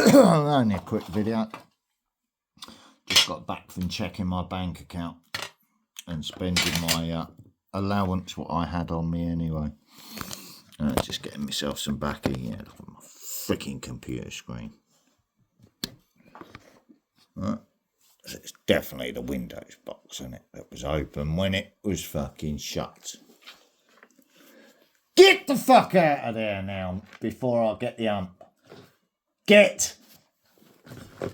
Only a quick video. Just got back from checking my bank account and spending my allowance, what I had on me anyway. Just getting myself some baccy. Yeah, look at my freaking computer screen. Right. So it's definitely the Windows box, isn't it? That was open when it was fucking shut. Get the fuck out of there now before I get the ump. Get!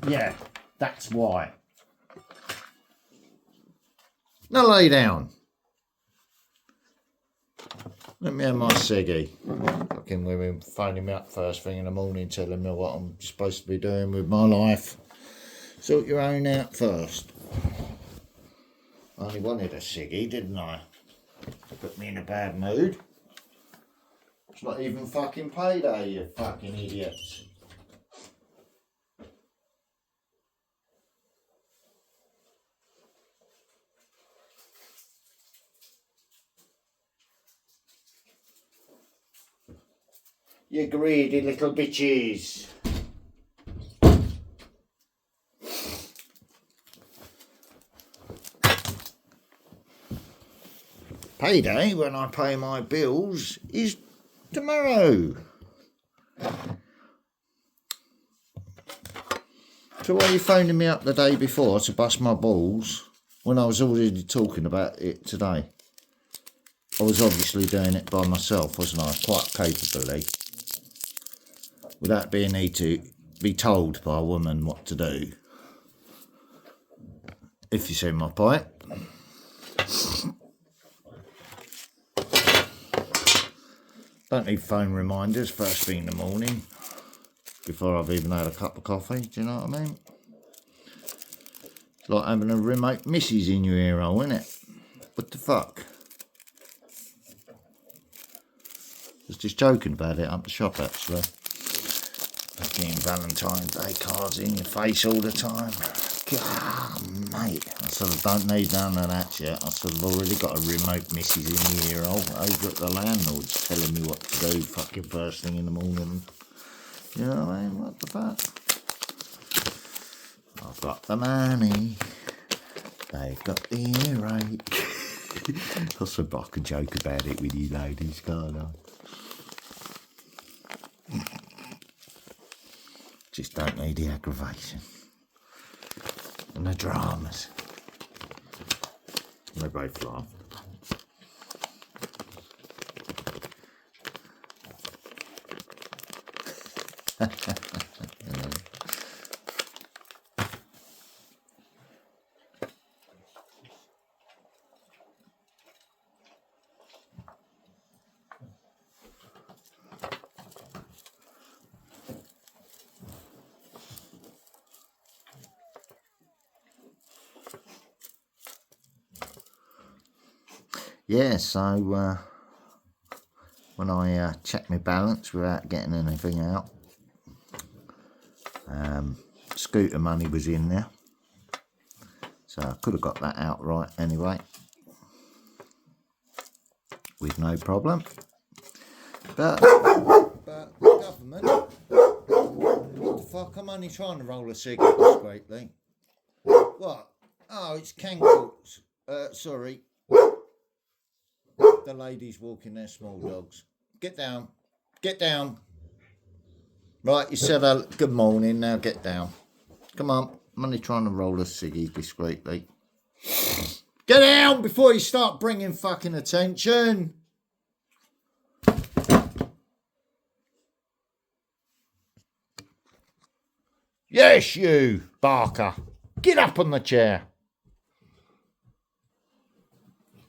Yeah, that's why. Now lay down. Let me have my ciggy. Fucking women phoning me up first thing in the morning telling me what I'm supposed to be doing with my life. Sort your own out first. I only wanted a ciggy, didn't I? Put me in a bad mood. It's not even fucking payday, you fucking idiots. You greedy little bitches. Payday, when I pay my bills, is tomorrow. So why are you phoning me up the day before to bust my balls when I was already talking about it today? I was obviously doing it by myself, wasn't I? Quite capably. Without being need to be told by a woman what to do. If you see my point. Don't need phone reminders first thing in the morning. Before I've even had a cup of coffee, do you know what I mean? It's like having a remote missus in your ear hole, isn't it? What the fuck? I was just joking about it up the shop actually. Fucking Valentine's Day cards in your face all the time. God, mate. I sort of don't need none of that shit. I sort of already got a remote missus in the ear hole over at the landlord's telling me what to do fucking first thing in the morning. You know what I mean? What the fuck? I've got the money. They've got the earache. I can joke about it with you ladies, can't I? Just don't need the aggravation. And the dramas. They both laugh. Yeah, so when I checked my balance without getting anything out, scooter money was in there, so I could have got that out right anyway, with no problem. But the government, what the fuck? I'm only trying to roll a cigarette discreetly. What? Oh, it's kangaroos. Sorry. The ladies walking their small dogs. Get down. Get down. Right, you said good morning, now get down. Come on, I'm only trying to roll a ciggy discreetly. Get down before you start bringing fucking attention. Yes, you, Barker. Get up on the chair.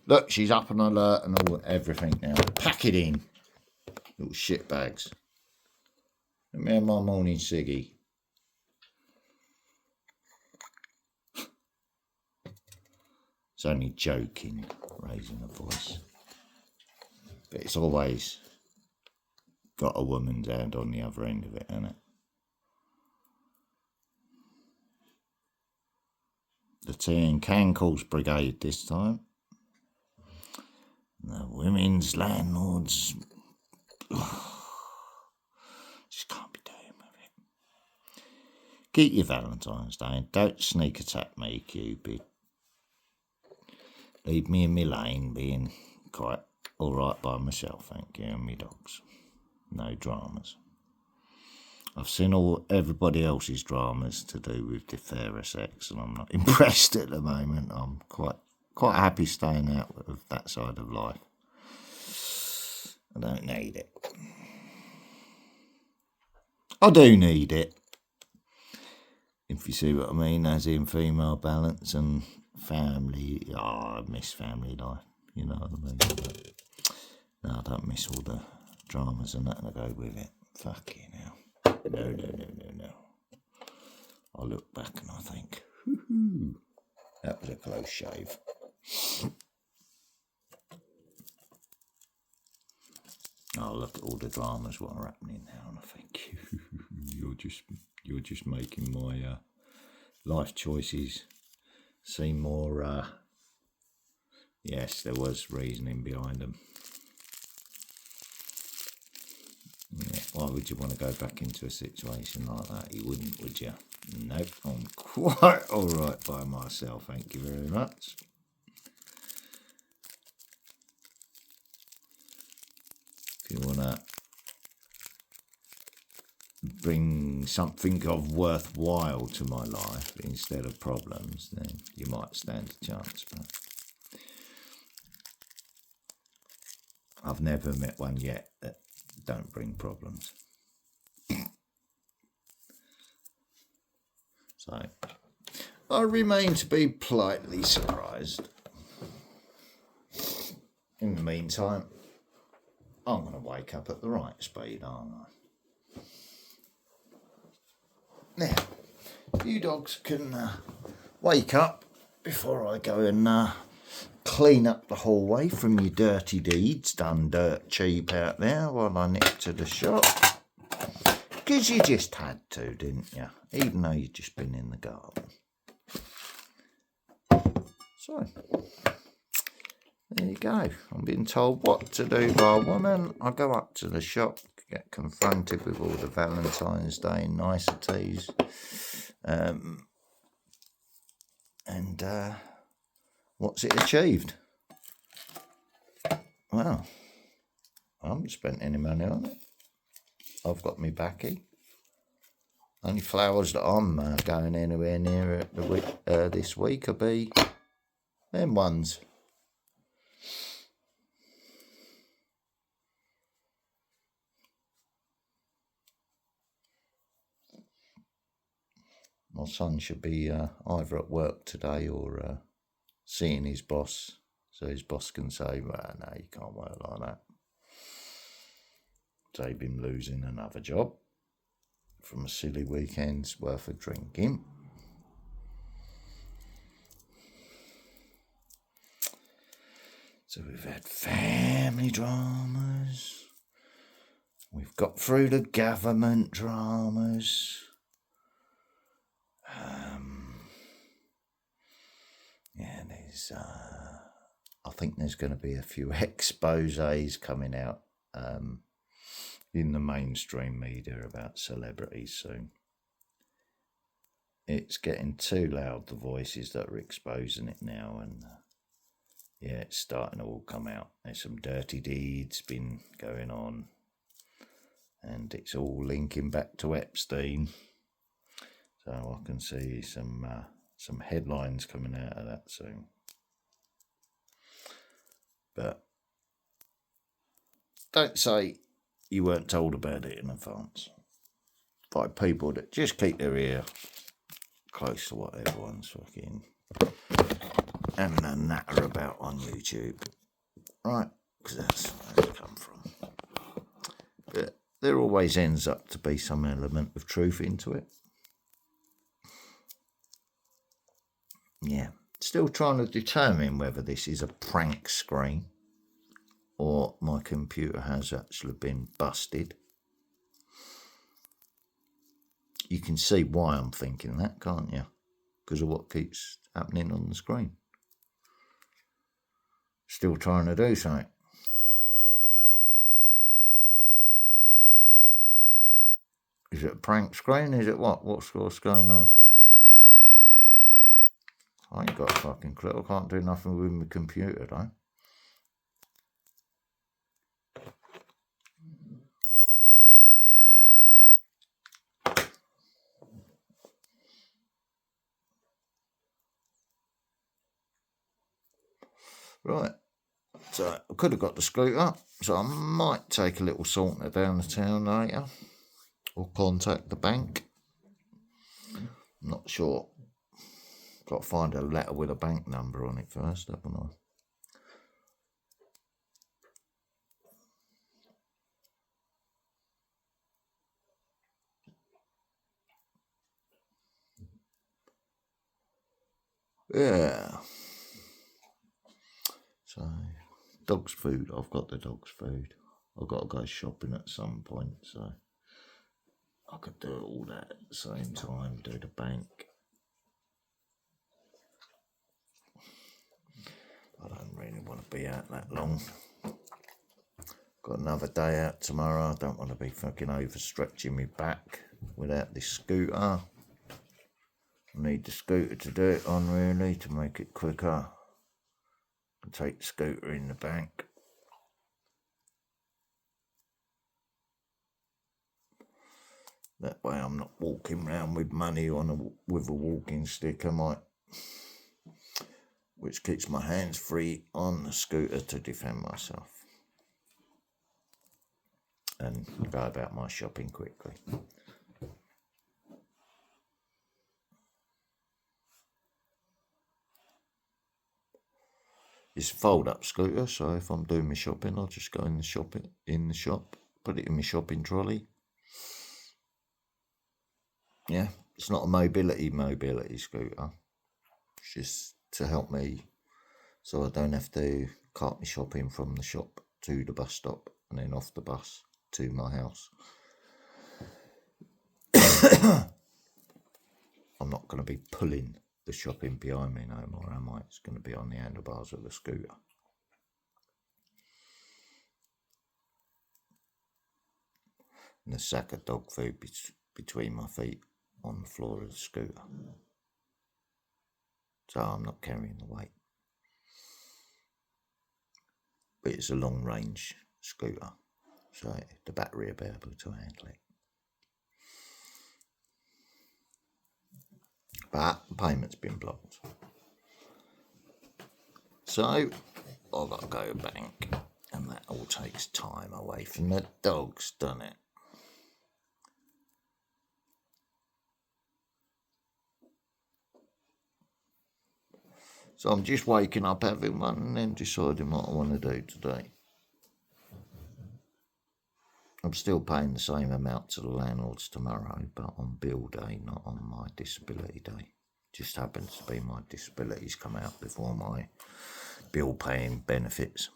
Look, she's up on alert and all everything now. Pack it in. Little shit bags. Let me have my morning ciggy. It's only joking, raising a voice. But it's always got a woman's hand on the other end of it, hasn't it? The Tea and Can Calls Brigade this time. The women's landlords just can't be doing with it. Get your Valentine's Day and don't sneak attack me, Cupid. Leave me in my lane being quite alright by myself, thank you, and me dogs. No dramas. I've seen everybody else's dramas to do with the fairer sex, and I'm not impressed at the moment. I'm quite happy staying out of that side of life. I don't need it. I do need it, if you see what I mean, as in female balance and family. Oh, I miss family life, you know what I mean? But no, I don't miss all the dramas and that go with it. Fucking hell. No. I look back and I think, whoo, that was a close shave. I look at all the dramas what are happening now, and I think you're just making my life choices seem more. Yes, there was reasoning behind them. Yeah, why would you want to go back into a situation like that? You wouldn't, would you? Nope, I'm quite all right by myself. Thank you very much. If you want to bring something of worthwhile to my life instead of problems, then you might stand a chance. But I've never met one yet that don't bring problems. So I remain to be politely surprised. In the meantime, I'm going to wake up at the right speed, aren't I? Now, you dogs can wake up before I go and clean up the hallway from your dirty deeds done dirt cheap out there while I nip to the shop. Because you just had to, didn't you? Even though you've just been in the garden. So, there you go. I'm being told what to do by a woman. I go up to the shop, get confronted with all the Valentine's Day niceties. And what's it achieved? Well, I haven't spent any money on it. I've got me backy. Only flowers that I'm going anywhere near this week will be them ones. My son should be either at work today or seeing his boss, so his boss can say, well, no, you can't work like that. Save him losing another job from a silly weekend's worth of drinking. So we've had family dramas. We've got through the government dramas. Yeah, there's. I think there's going to be a few exposés coming out in the mainstream media about celebrities soon. It's getting too loud, the voices that are exposing it now, and yeah, it's starting to all come out. There's some dirty deeds been going on, and it's all linking back to Epstein. So I can see some headlines coming out of that soon. But don't say you weren't told about it in advance by people that just keep their ear close to what everyone's fucking having a natter about on YouTube. Right, because that's where they come from. But there always ends up to be some element of truth into it. Yeah, still trying to determine whether this is a prank screen or my computer has actually been busted. You can see why I'm thinking that, can't you? Because of what keeps happening on the screen. Still trying to do something. Is it a prank screen? Is it what? What's going on? I ain't got a fucking clue. I can't do nothing with my computer, though. Right. So I could have got the scooter. So I might take a little saunter down the town later. Or contact the bank. Not sure. Got to find a letter with a bank number on it first, haven't I? Yeah. So, dog's food. I've got the dog's food. I've got to go shopping at some point, so I could do all that at the same time, do the bank. I don't really want to be out that long. Got another day out tomorrow. I don't want to be fucking overstretching me back without this scooter. I need the scooter to do it on, really, to make it quicker. And take the scooter in the bank. That way I'm not walking around with money with a walking stick, I might. Which keeps my hands free on the scooter to defend myself. And go about my shopping quickly. It's a fold-up scooter, so if I'm doing my shopping, I'll just go in the shop, put it in my shopping trolley. Yeah, it's not a mobility scooter. It's just to help me, so I don't have to cart my shopping from the shop to the bus stop and then off the bus to my house. I'm not going to be pulling the shopping behind me no more, am I? It's going to be on the handlebars of the scooter. And a sack of dog food between my feet on the floor of the scooter. So I'm not carrying the weight. But it's a long range scooter, so the battery will be able to handle it. But the payment's been blocked. So I've got to go bank, and that all takes time away from the dogs, doesn't it? So I'm just waking up, having one, and then deciding what I want to do today. I'm still paying the same amount to the landlords tomorrow, but on bill day, not on my disability day. Just happens to be my disabilities come out before my bill paying benefits.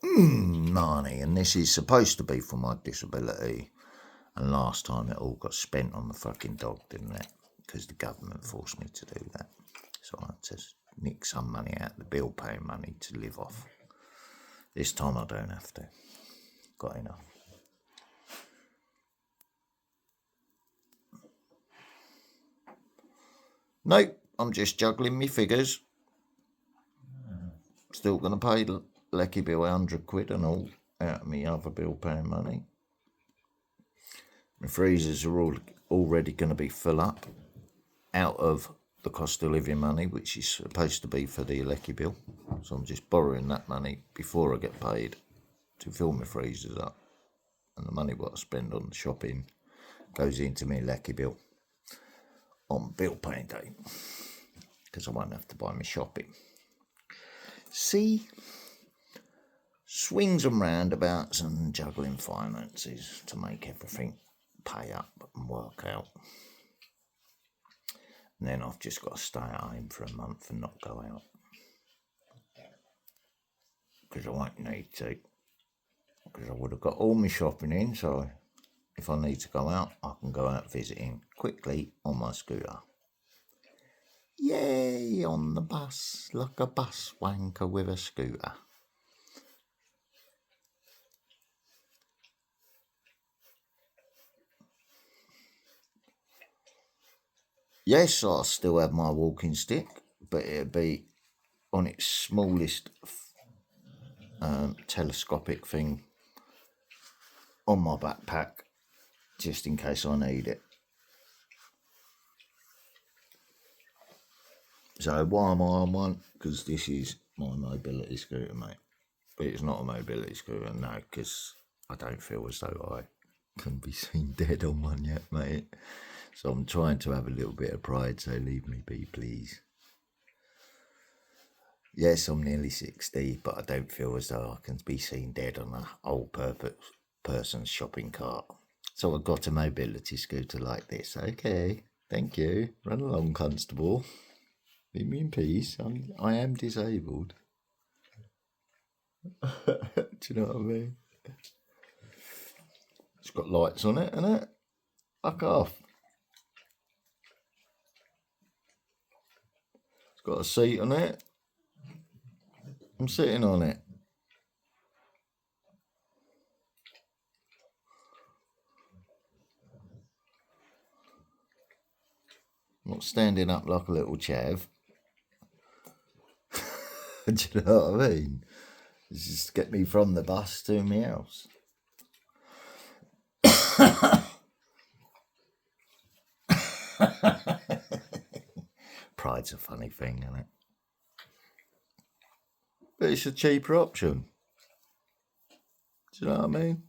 Money, and this is supposed to be for my disability. And last time it all got spent on the fucking dog, didn't it? Because the government forced me to do that. So I had to nick some money out of the bill paying money to live off. This time I don't have to. Got enough. Nope, I'm just juggling me figures. Still going to pay Lecky Bill 100 quid and all out of me other bill paying money. My freezers are already going to be full up out of the cost of living money, which is supposed to be for the Lecky Bill. So I'm just borrowing that money before I get paid to fill my freezers up. And the money what I spend on the shopping goes into my Lecky Bill on bill paying day, because I won't have to buy my shopping. See, swings and roundabouts and juggling finances to make everything pay up and work out. And then I've just got to stay at home for a month and not go out, because I won't need to, because I would have got all my shopping in. So if I need to go out, I can go out visiting quickly on my scooter. Yay, on the bus, like a bus wanker with a scooter. Yes, I still have my walking stick, but it'll be on its smallest telescopic thing on my backpack, just in case I need it. So why am I on one? Because this is my mobility scooter, mate. But it's not a mobility scooter, no, because I don't feel as though I can be seen dead on one yet, mate. So I'm trying to have a little bit of pride, so leave me be, please. Yes, I'm nearly 60, but I don't feel as though I can be seen dead on a all-purpose person's shopping cart. So I got a mobility scooter like this. Okay, thank you. Run along, constable. Leave me in peace. I am disabled. Do you know what I mean? It's got lights on it, isn't it? Fuck off. It's got a seat on it. I'm sitting on it. I'm not standing up like a little chav. Do you know what I mean? It's just to get me from the bus to my house. Pride's a funny thing, isn't it? But it's a cheaper option. Do you know what I mean?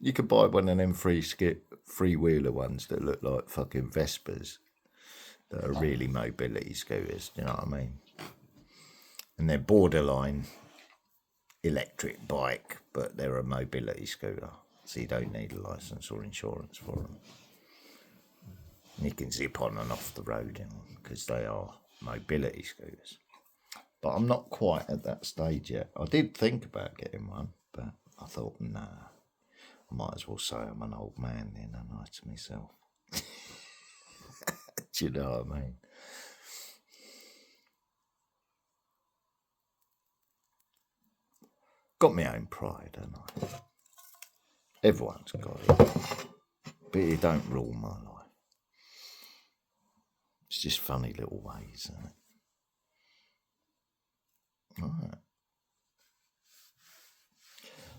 You could buy one of them free-wheeler ones that look like fucking Vespers, that are really mobility scooters. Do you know what I mean? And they're borderline electric bike, but they're a mobility scooter, so you don't need a license or insurance for them. And you can zip on and off the road in them because they are mobility scooters. But I'm not quite at that stage yet. I did think about getting one, but I thought, nah, I might as well say I'm an old man then, and I to myself. Do you know what I mean? Got my own pride, haven't I? Everyone's got it, but it don't rule my life. It's just funny little ways, isn't it? Right.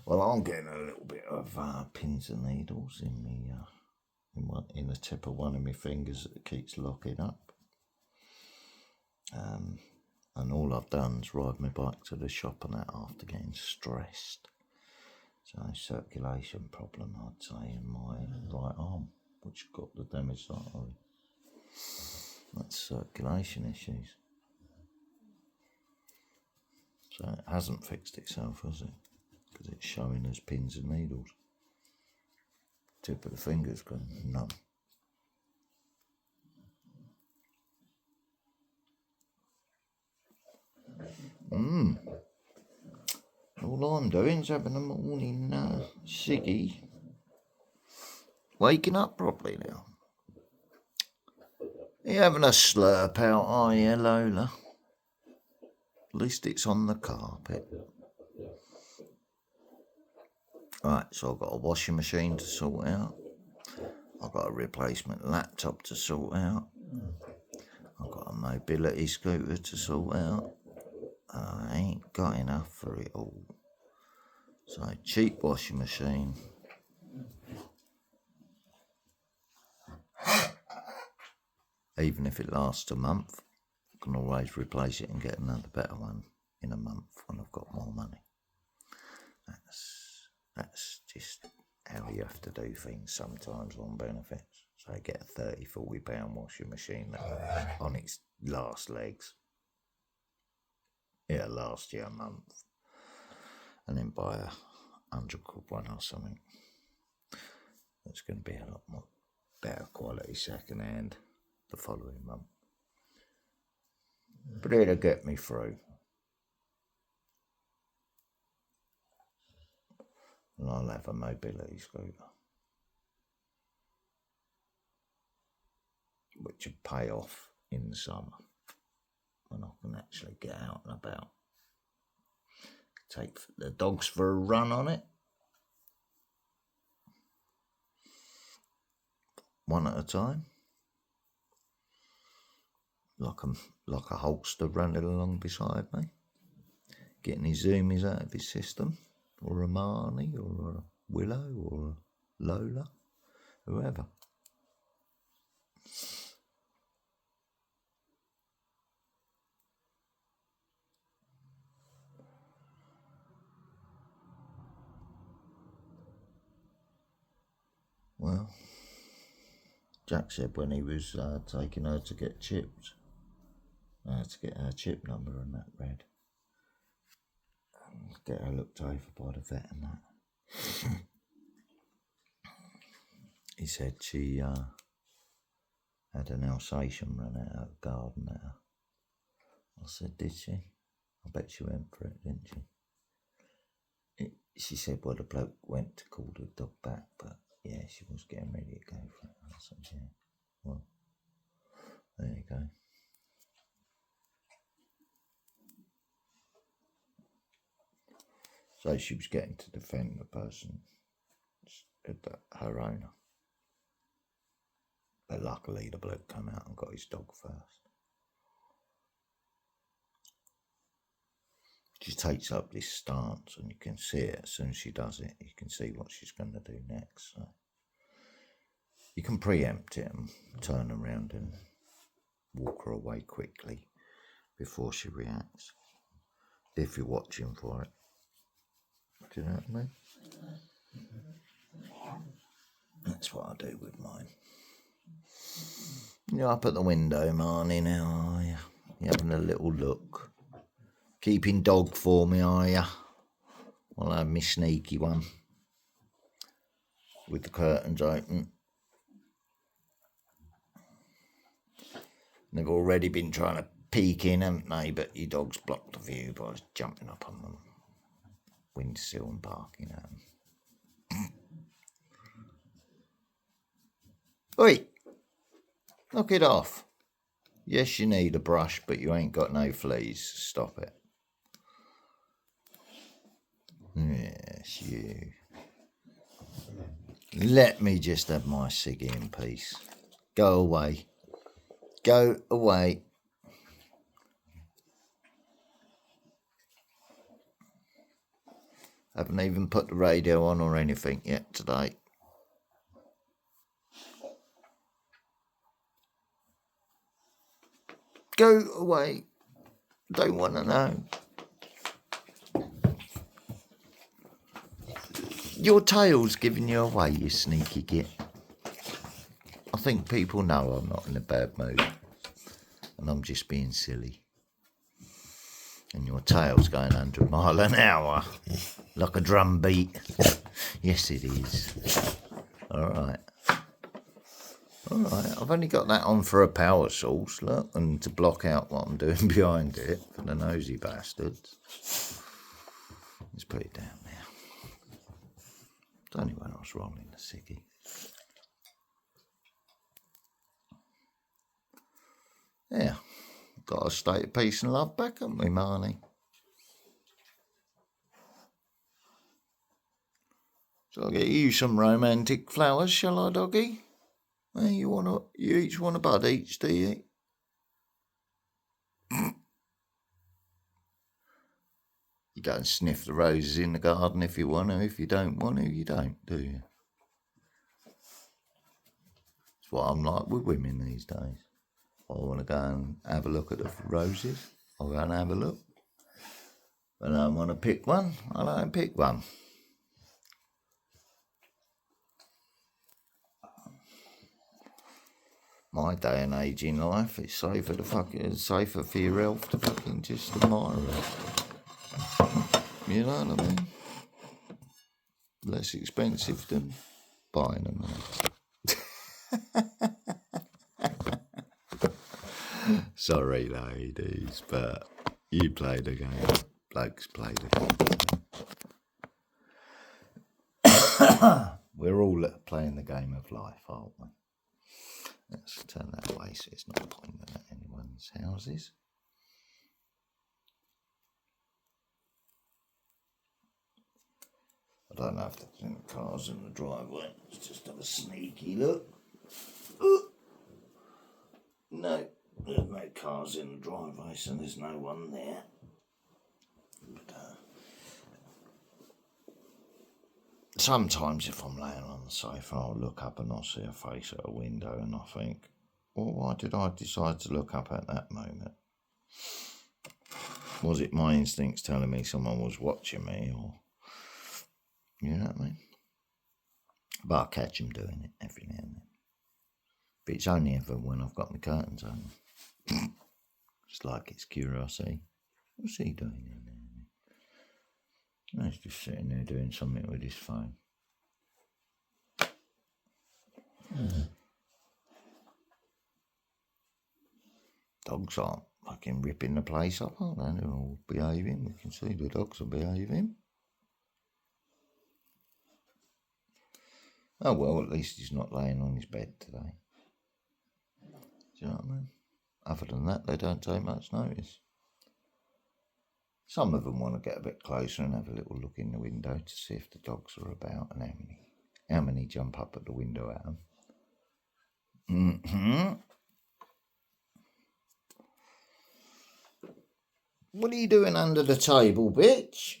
Well, I'm getting a little bit of pins and needles in me, in the tip of one of my fingers that keeps locking up. And all I've done is ride my bike to the shop and that after getting stressed. So circulation problem, I'd say, in my right arm, which got the damage that I. That's circulation issues. So it hasn't fixed itself, has it? Because it's showing as pins and needles. Tip of the finger's gone numb. All I'm doing is having a morning ciggy. Waking up properly now. You having a slurp out, are you, Lola? At least it's on the carpet. Right, so I've got a washing machine to sort out. I've got a replacement laptop to sort out. I've got a mobility scooter to sort out. I ain't got enough for it all. So cheap washing machine. Even if it lasts a month, I can always replace it and get another better one in a month when I've got more money. That's just how you have to do things sometimes on benefits. So I get a £30-40 washing machine on its last legs. It'll last you a month. And then buy a £100 one or something. That's going to be a lot more better quality second hand the following month. But it'll get me through. And I'll have a mobility scooter, which will pay off in the summer when I can actually get out and about. Take the dogs for a run on it, one at a time. like a holster running along beside me, getting his zoomies out of his system, or a Marnie, or a Willow, or a Lola, whoever. Well, Jack said when he was taking her to get chipped, to get her chip number and that read, and get her looked over by the vet and that. He said she had an Alsatian run out of the garden at her. I said, did she? I bet she went for it, didn't she? She said, well, the bloke went to call the dog back, but yeah, she was getting ready to go for it. I said, yeah, well, there you go. So she was getting to defend the person, her owner. But luckily the bloke came out and got his dog first. She takes up this stance and you can see it as soon as she does it. You can see what she's going to do next. So you can preempt it and turn around and walk her away quickly before she reacts, if you're watching for it. Do you know what I mean? That's what I do with mine. You're up at the window, Marnie, now, are you? You're having a little look. Keeping dog for me, are you? I'll have my sneaky one with the curtains open. They've already been trying to peek in, haven't they? But your dog's blocked the view by jumping up on the windowsill and barking at them. Oi! Knock it off. Yes, you need a brush, but you ain't got no fleas. Stop it. Yes, you. Let me just have my ciggy in peace. Go away. Go away. Haven't even put the radio on or anything yet today. Go away. Don't want to know. Your tail's giving you away, you sneaky git. I think people know I'm not in a bad mood. And I'm just being silly. And your tail's going 100 miles an hour. Like a drum beat. Yes, it is. Alright. Alright, I've only got that on for a power source, look, and to block out what I'm doing behind it for the nosy bastards. Let's put it down now. It's only when I was rolling the ciggy. Yeah, got a state of peace and love back, haven't we, Marnie? Shall I get you some romantic flowers, shall I, doggy? Hey, you each want a bud each, do you? You go and sniff the roses in the garden if you want to. If you don't want to, you don't, do you? That's what I'm like with women these days. I want to go and have a look at the roses, I'll go and have a look. If I don't want to pick one, I don't pick one. My day and age in life, it's safer for your health to fucking just admire it. You know what I mean? Less expensive than buying them. Sorry, ladies, but you play the game. Blokes play the game. We're all playing the game of life, aren't we? Let's turn that away so it's not pointing at anyone's houses. I don't know if there's any cars in the driveway. Let's just have a sneaky look. Ooh. No, there's no cars in the driveway, so there's no one there. But, sometimes if I'm laying on the sofa, I'll look up and I'll see a face at a window and I think, well, why did I decide to look up at that moment? Was it my instincts telling me someone was watching me, or, you know what I mean? But I catch them doing it every now and then. But it's only ever when I've got my curtains on. It's like it's curiosity. What's he doing in there? No, he's just sitting there doing something with his phone. Dogs aren't fucking ripping the place up, are they? They're all behaving. We can see the dogs are behaving. Oh well, at least he's not laying on his bed today. Do you know what I mean? Other than that, they don't take much notice. Some of them want to get a bit closer and have a little look in the window to see if the dogs are about and how many jump up at the window at them. What are you doing under the table, bitch?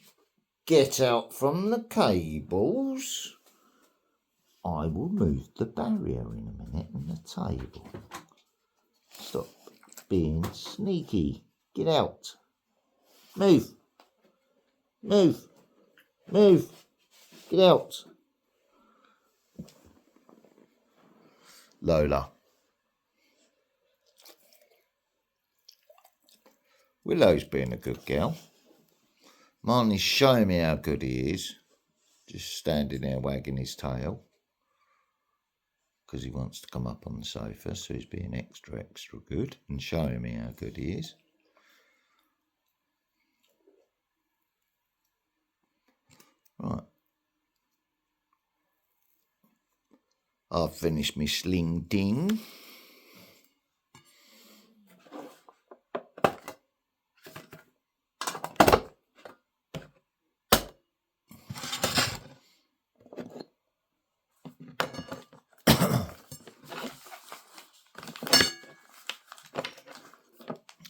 Get out from the cables. I will move the barrier in a minute and the table. Stop being sneaky. Get out. Move. Move. Move. Get out. Lola. Willow's being a good girl. Marnie's showing me how good he is. Just standing there wagging his tail. Because he wants to come up on the sofa, so he's being extra good and showing me how good he is. Right. I've finished my sling ding.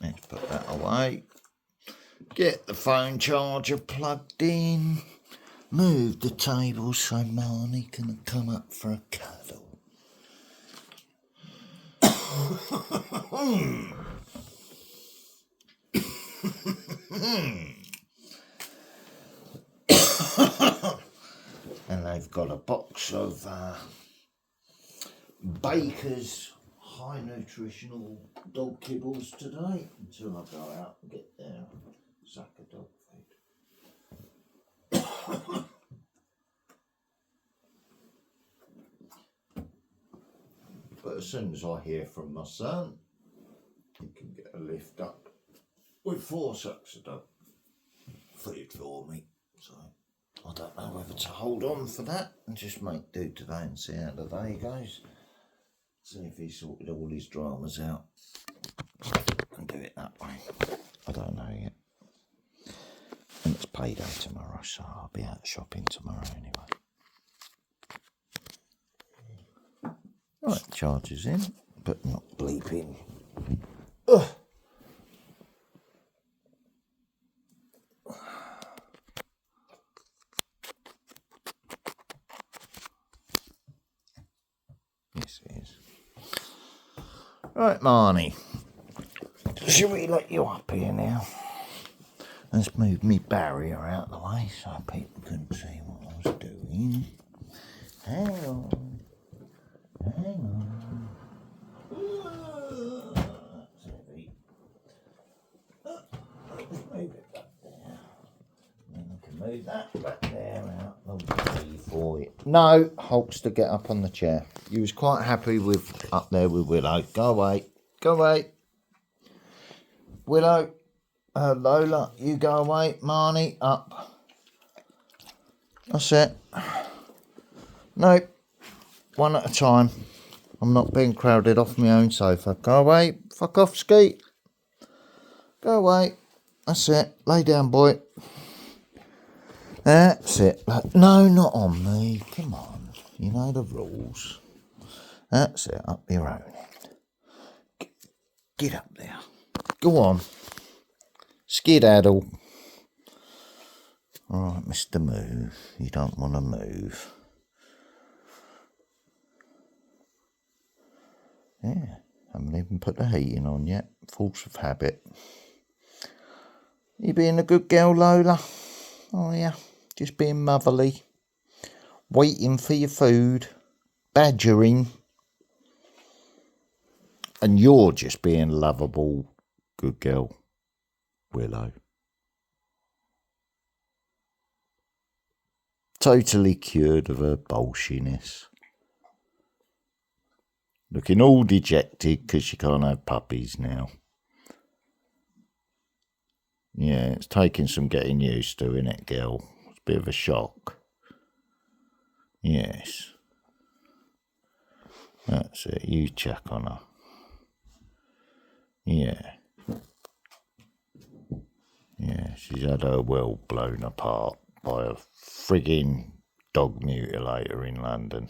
Let's put that away. Get the phone charger plugged in. Move the table so Marnie can come up for a cuddle. And they've got a box of Baker's high nutritional dog kibbles today until I go out and get their sack of dog food. But as soon as I hear from my son, he can get a lift up with 4 sacks of dog food for me. So I don't know whether to hold on for that and just make do today and see how the day goes. See if he's sorted all his dramas out and do it that way. I don't know yet. And it's payday tomorrow, so I'll be out shopping tomorrow anyway. Right, charges in, but not bleeping. Ugh. Yes, it is. Right, Marnie. Shall we let you up here now? Let's move me barrier out of the way so people couldn't see what I was doing. Hang on. Hang on. That's heavy. Let's move it back there. Then I can move that back there out the way for you. No, Hulk's to get up on the chair. You was quite happy with up there with Willow. Go away. Go away. Willow. Lola, you go away. Marnie, up. That's it. Nope. One at a time. I'm not being crowded off my own sofa. Go away. Fuck off, Skeet. Go away. That's it. Lay down, boy. That's it. No, not on me. Come on. You know the rules. That's it. Up your own end. Get up there. Go on. Skedaddle. All right, Mr. Move. You don't want to move. Yeah, haven't even put the heating on yet. Force of habit. You being a good girl, Lola? Oh, yeah. Just being motherly. Waiting for your food. Badgering. And you're just being lovable. Good girl, Willow. Totally cured of her bolshiness. Looking all dejected because she can't have puppies now. Yeah, it's taking some getting used to, innit, girl? It's a bit of a shock. Yes. That's it, you check on her. Yeah. Yeah, she's had her world blown apart by a frigging dog mutilator in London.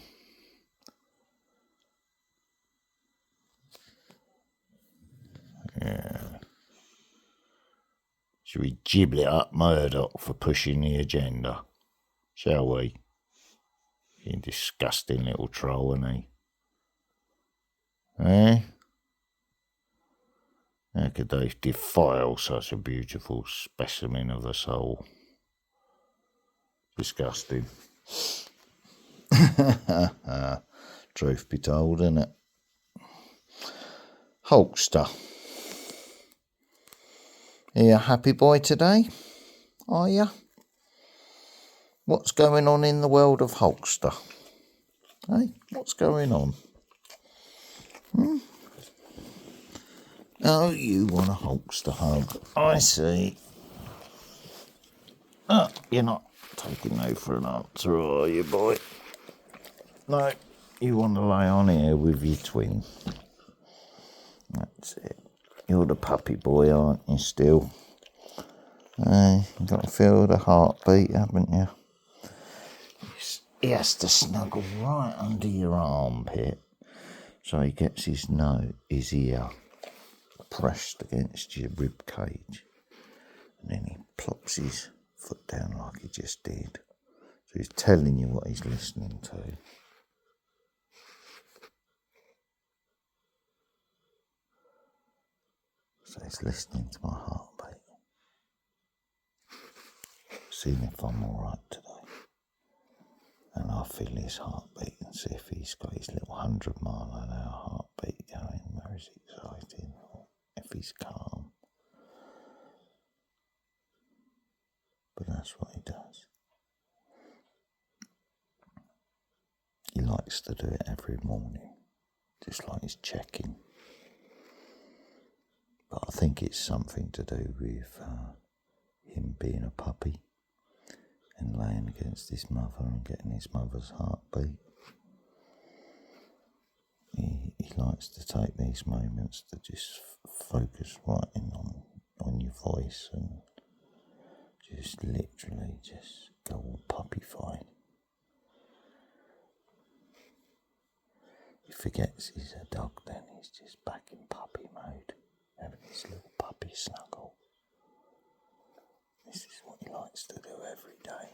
Yeah. Should we giblet up Murdoch for pushing the agenda? Shall we? You disgusting little troll, isn't he? Eh? How could they defile such a beautiful specimen of the soul? Disgusting. Truth be told, isn't it? Hulkster. Are you a happy boy today? Are you? What's going on in the world of Hulkster? Hey, what's going on? Oh, you want a Hulkster hug. I see. Oh, you're not taking no for an answer, are you, boy? No, you want to lay on here with your twin. That's it. You're the puppy boy, aren't you, still? You've got to feel the heartbeat, haven't you? He has to snuggle right under your armpit so he gets his ear pressed against your rib cage, and then he plops his foot down like he just did. So he's telling you what he's listening to. So he's listening to my heartbeat, seeing if I'm alright today. And I feel his heartbeat and see if he's got his little 100-mile-an-hour heartbeat going, where he's excited, or if he's calm. But that's what he does. He likes to do it every morning, just like he's checking. But I think it's something to do with him being a puppy and laying against his mother and getting his mother's heartbeat. He likes to take these moments to just focus right in on your voice and just literally just go all puppy-fied. He forgets he's a dog then, he's just back in puppy mode, having his little puppy snuggle. This is what he likes to do every day.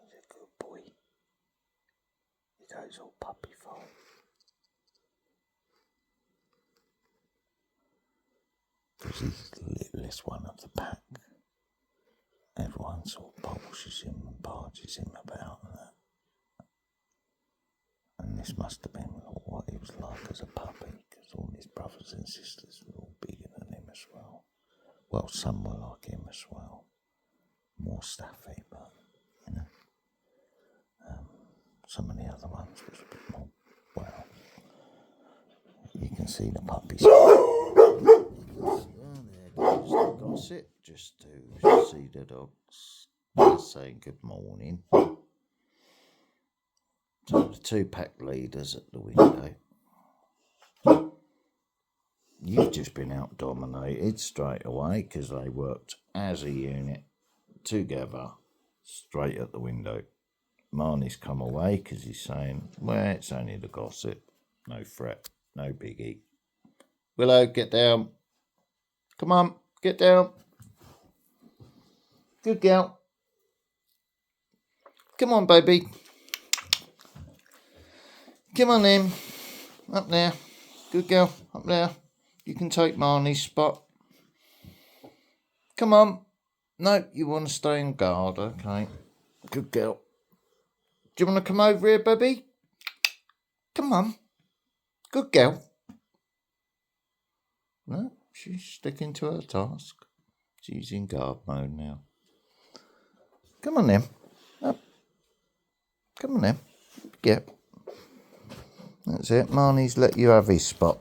He's a good boy. He goes all puppy-fied. Because he's the littlest one of the pack. Everyone sort of bulges him and barges him about and that. And this must have been what he was like as a puppy, because all his brothers and sisters were all bigger than him as well. Well, some were like him as well. More staffy, but, you know. Some of the other ones was a bit more, well, you can see the puppies. Oh, there goes the gossip, just to see the dogs saying good morning. So the two pack leaders at the window. You've just been out dominated straight away because they worked as a unit together straight at the window. Marnie's come away because he's saying, well, it's only the gossip. No fret, no biggie. Willow, get down. Come on, get down. Good girl. Come on, baby. Come on in. Up there. Good girl. Up there. You can take Marnie's spot. Come on. No, you want to stay in guard. Okay. Good girl. Do you want to come over here, baby? Come on. Good girl. No, she's sticking to her task. She's in guard mode now. Come on then. Up. Come on then. Yeah. That's it. Marnie's let you have his spot.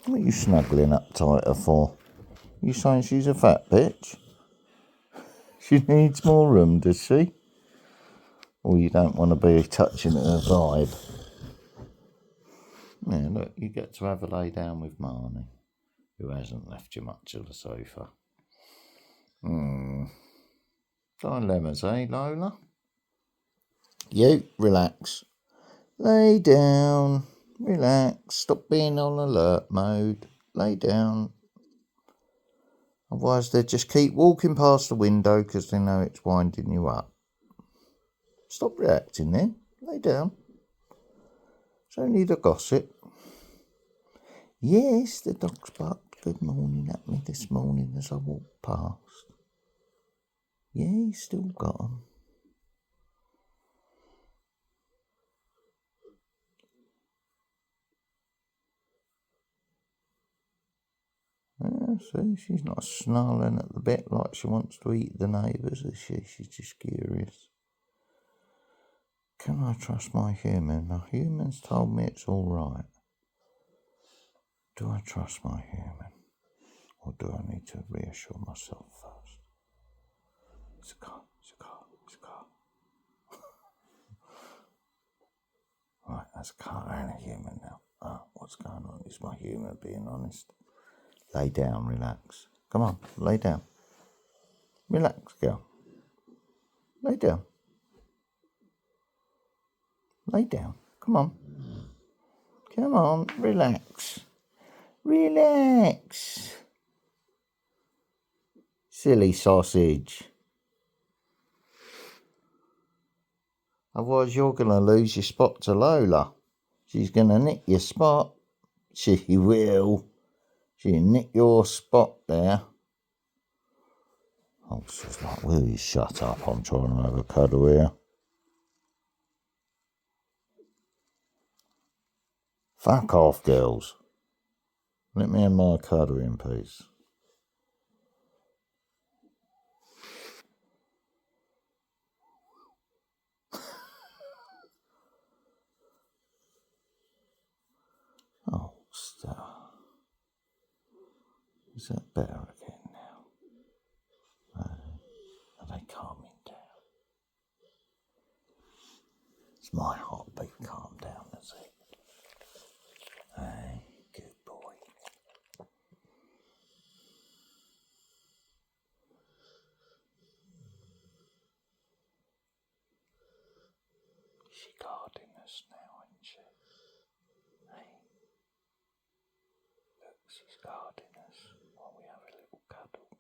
What are you snuggling up tighter for? You saying she's a fat bitch? She needs more room, does she? Or you don't want to be touching her vibe? Yeah, look, you get to have a lay down with Marnie, who hasn't left you much of the sofa. Dilemmas, eh, Lola? You, relax. Lay down. Relax. Stop being on alert mode. Lay down. Otherwise, they just keep walking past the window because they know it's winding you up. Stop reacting then. Lay down. It's only the gossip. Yes, the dog's barked good morning at me this morning as I walked past. Yeah, he's still got 'em. Yeah, see, she's not snarling at the bit like she wants to eat the neighbours, is she? She's just curious. Can I trust my human? My human's told me it's all right. Do I trust my human? Or do I need to reassure myself first? It's a car, it's a car, it's a car. Right, that's a car and a human now. What's going on? Is my human being honest? Lay down, relax. Come on, lay down. Relax, girl. Lay down. Lay down. Come on. Come on, relax. Relax. Silly sausage. Otherwise you're going to lose your spot to Lola. She's going to nick your spot. She will. She'll nick your spot there. Oh, she's like, will you shut up? I'm trying to have a cuddle here. Fuck off, girls. Let me have my cuddle in peace. Oh, stop. Is that better again now? Are they calming down? It's my heartbeat calmed down, is it? Hey, good boy. She's guarding us now, isn't she? Hey, look, she's guarding us while we have a little cuddle.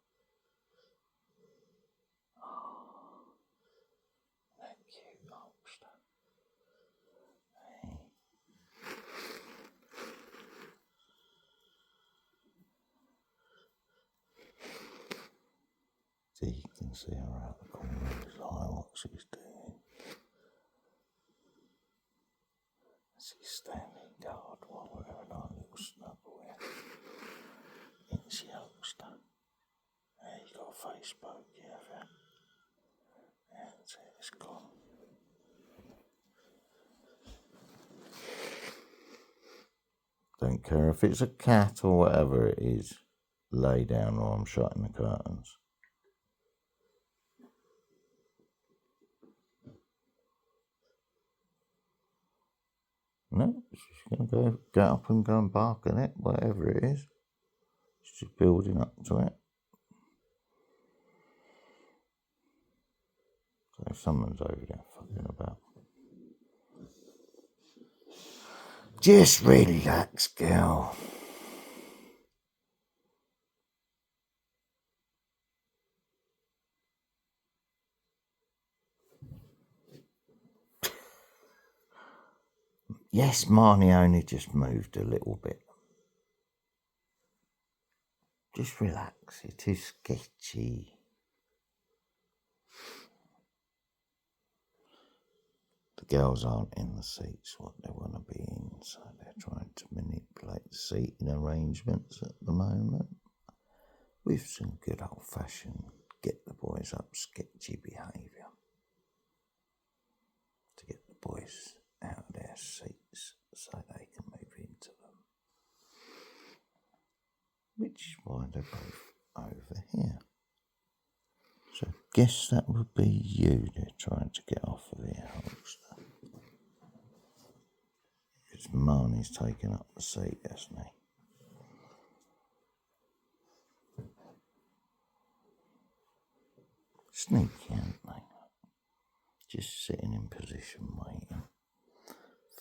Oh, that cute holster. Hey. See, you can see her out the corner of his eye, what she's doing. She's standing guard while we're having our little snuggle here. It's the holster. There, you got a face poke, you have it. Yeah, that's it, it's gone. Don't care if it's a cat or whatever it is. Lay down while I'm shutting the curtains. No, she's going to get up and go and bark at it, whatever it is. She's just building up to it. So someone's over there fucking about. Just relax, girl. Yes, Marnie only just moved a little bit. Just relax. It is sketchy. The girls aren't in the seats what they want to be in, so they're trying to manipulate the seating arrangements at the moment with some good old-fashioned get the boys up sketchy behaviour to get the boys out of their seats so they can move into them, which is why they're both over here. So guess that would be you they're trying to get off of here, Holster. Because Marnie's taken up the seat, hasn't he? Sneaky, aren't they? Just sitting in position waiting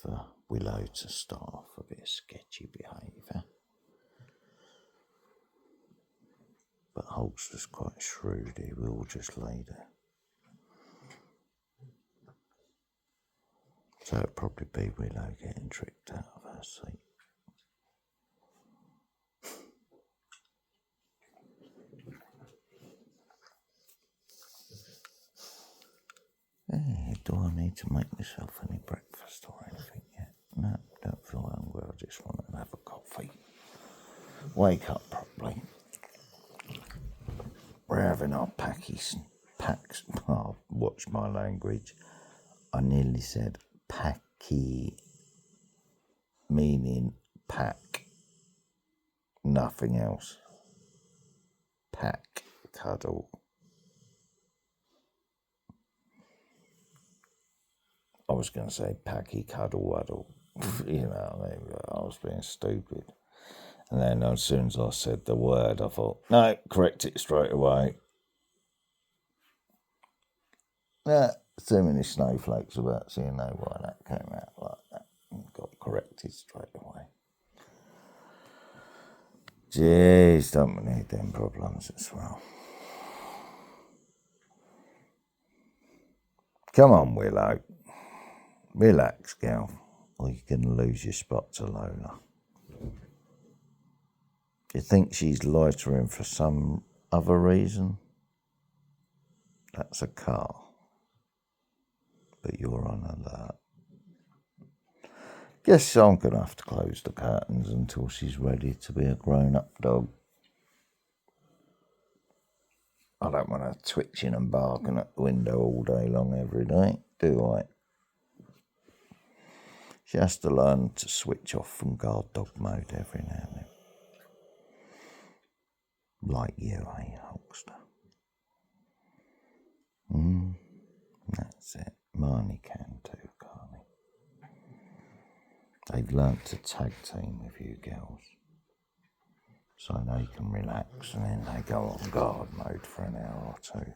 for Willow to start off a bit of sketchy behaviour. But Holster's quite shrewd, he will just lay there. So it'll probably be Willow getting tricked out of her seat. Hey, do I need to make myself any breakfast or anything yet? No, don't feel hungry, I just want to have a coffee. Wake up properly. We're having our packs. Oh, watch my language. I nearly said packy, meaning pack, nothing else. Pack, cuddle. I was going to say packy, cuddle, waddle. You know what I mean? I was being stupid. And then as soon as I said the word, I thought, no, correct it straight away. Too many snowflakes about, so you know why that came out like that. And got corrected straight away. Jeez, don't we need them problems as well? Come on, Willow. Relax, gal, or you're going to lose your spot to Lola. You think she's loitering for some other reason? That's a car. But you're on alert. Guess I'm going to have to close the curtains until she's ready to be a grown-up dog. I don't want her twitching and barking at the window all day long every day, do I? She has to learn to switch off from guard dog mode every now and then. Like you, eh, Hulkster? That's it. Marnie can too, can't he? They've learnt to tag team with you girls. So they can relax and then they go on guard mode for an hour or two.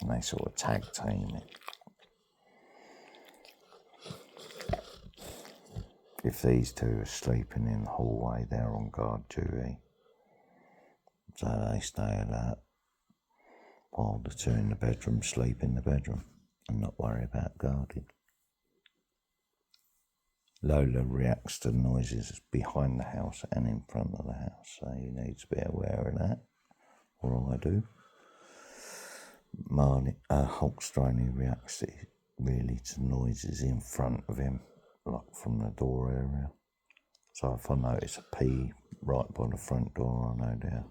And they sort of tag team it. If these two are sleeping in the hallway, they're on guard duty. So they stay alert while the two in the bedroom sleep in the bedroom and not worry about guarding. Lola reacts to noises behind the house and in front of the house, so you need to be aware of that, or I do. Hulkster only reacts really to noises in front of him, like from the door area. So if I notice a pee right by the front door, I know they're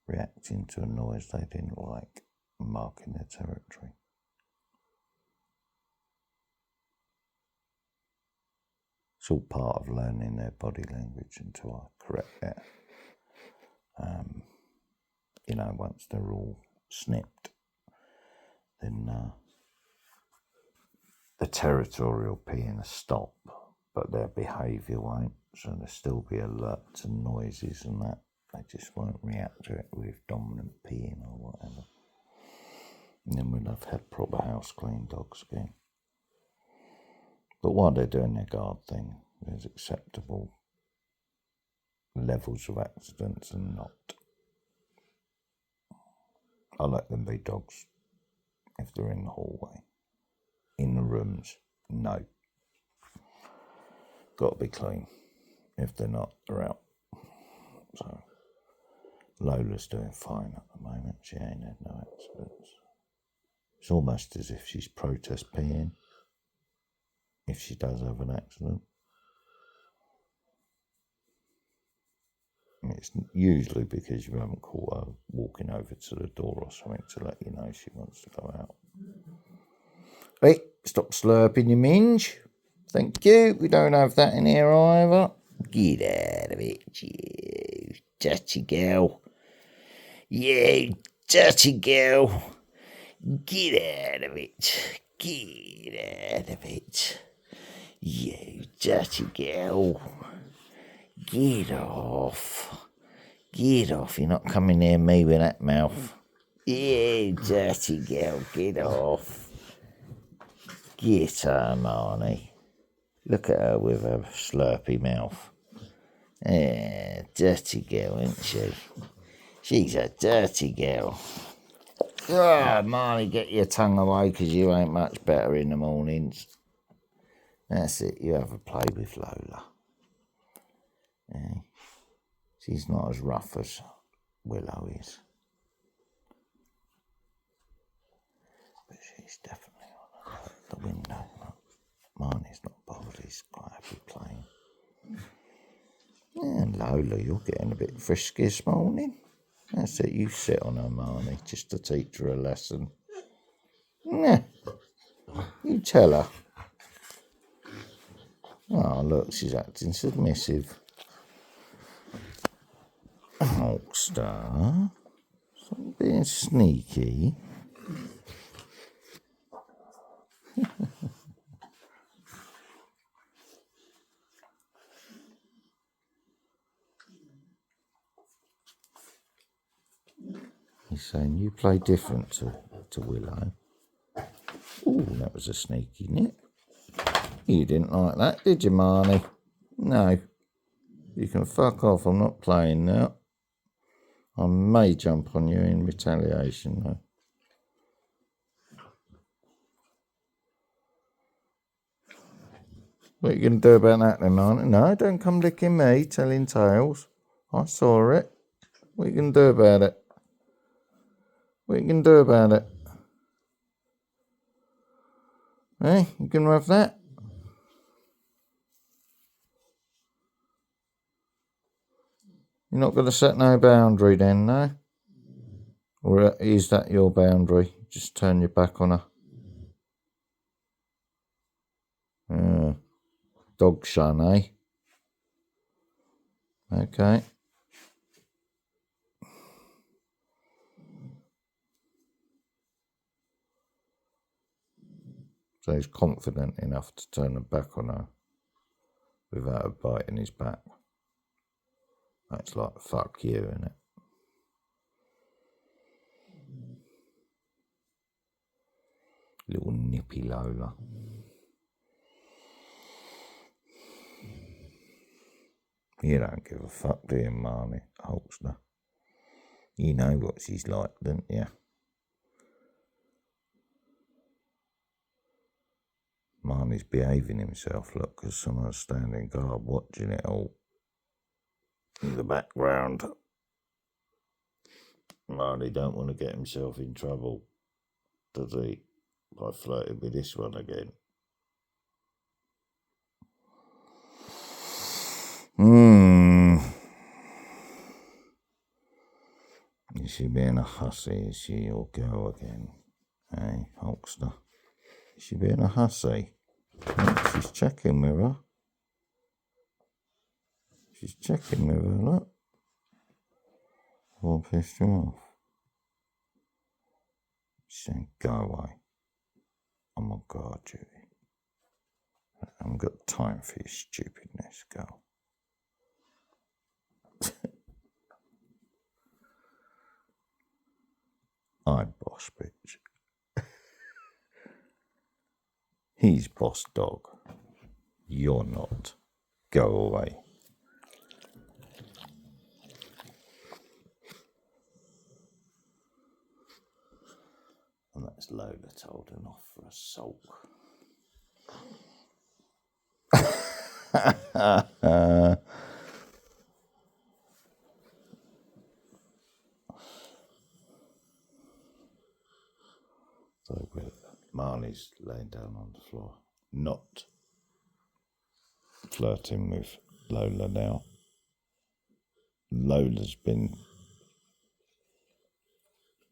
reacting to a noise they didn't like, marking their territory. It's all part of learning their body language until I correct that. Once they're all snipped, then the territorial peeing will stop, but their behaviour won't, so they'll still be alert to noises and that. They just won't react to it with dominant peeing or whatever. And then we'll have had proper house clean dogs again. But while they're doing their guard thing, there's acceptable levels of accidents and not. I let them be dogs if they're in the hallway. In the rooms, no. Got to be clean. If they're not, they're out. So Lola's doing fine at the moment. She ain't had no accidents. It's almost as if she's protest peeing if she does have an accident. It's usually because you haven't caught her walking over to the door or something to let you know she wants to go out. Hey, stop slurping your minge. Thank you. We don't have that in here either. Get out of it, you dirty girl. You dirty girl. Get out of it. Get out of it. You dirty girl. Get off. Get off. You're not coming near me with that mouth. You dirty girl. Get off. Get her, Marnie. Look at her with her slurpy mouth. Yeah, dirty girl, isn't she? She's a dirty girl. Oh, Marnie, get your tongue away because you ain't much better in the mornings. That's it. You have a play with Lola. Yeah. She's not as rough as Willow is. But she's definitely on the window. Marnie's not bothered. He's quite happy playing. And Lola, you're getting a bit frisky this morning. That's it. You sit on her, Marnie, just to teach her a lesson. Yeah. You tell her. Oh, look, she's acting submissive. Hulkster. Stop being sneaky. He's saying you play different to Willow. Ooh, that was a sneaky nip. You didn't like that, did you, Marnie? No. You can fuck off. I'm not playing now. I may jump on you in retaliation, though. What are you going to do about that then, Marnie? No, don't come licking me, telling tales. I saw it. What are you going to do about it? What are you going to do about it? Eh? You going to have that? You're not going to set no boundary then, no? Or is that your boundary? Just turn your back on her. Dog shun, eh? Okay. So he's confident enough to turn the back on her without a bite in his back. That's like, fuck you, isn't it? Little nippy Lola. You don't give a fuck, do you, Marnie? Hulkster. You know what she's like, don't you? Marnie's behaving himself, look, because someone's standing guard watching it all in the background. Marnie don't want to get himself in trouble, does he? By flirting with this one again. Is she being a hussy? Is she your girl again? Hey, Hulkster. Is she being a hussy? Oh, she's checking with her. She's checking with her, look. What pissed you off? She's saying, go away. I'm on guard duty. I haven't got time for your stupidness, girl. I'm boss, bitch. He's boss dog. You're not. Go away. And that's Lola told him off for a sulk. So Marnie's laying down on the floor, not flirting with Lola now. Lola's been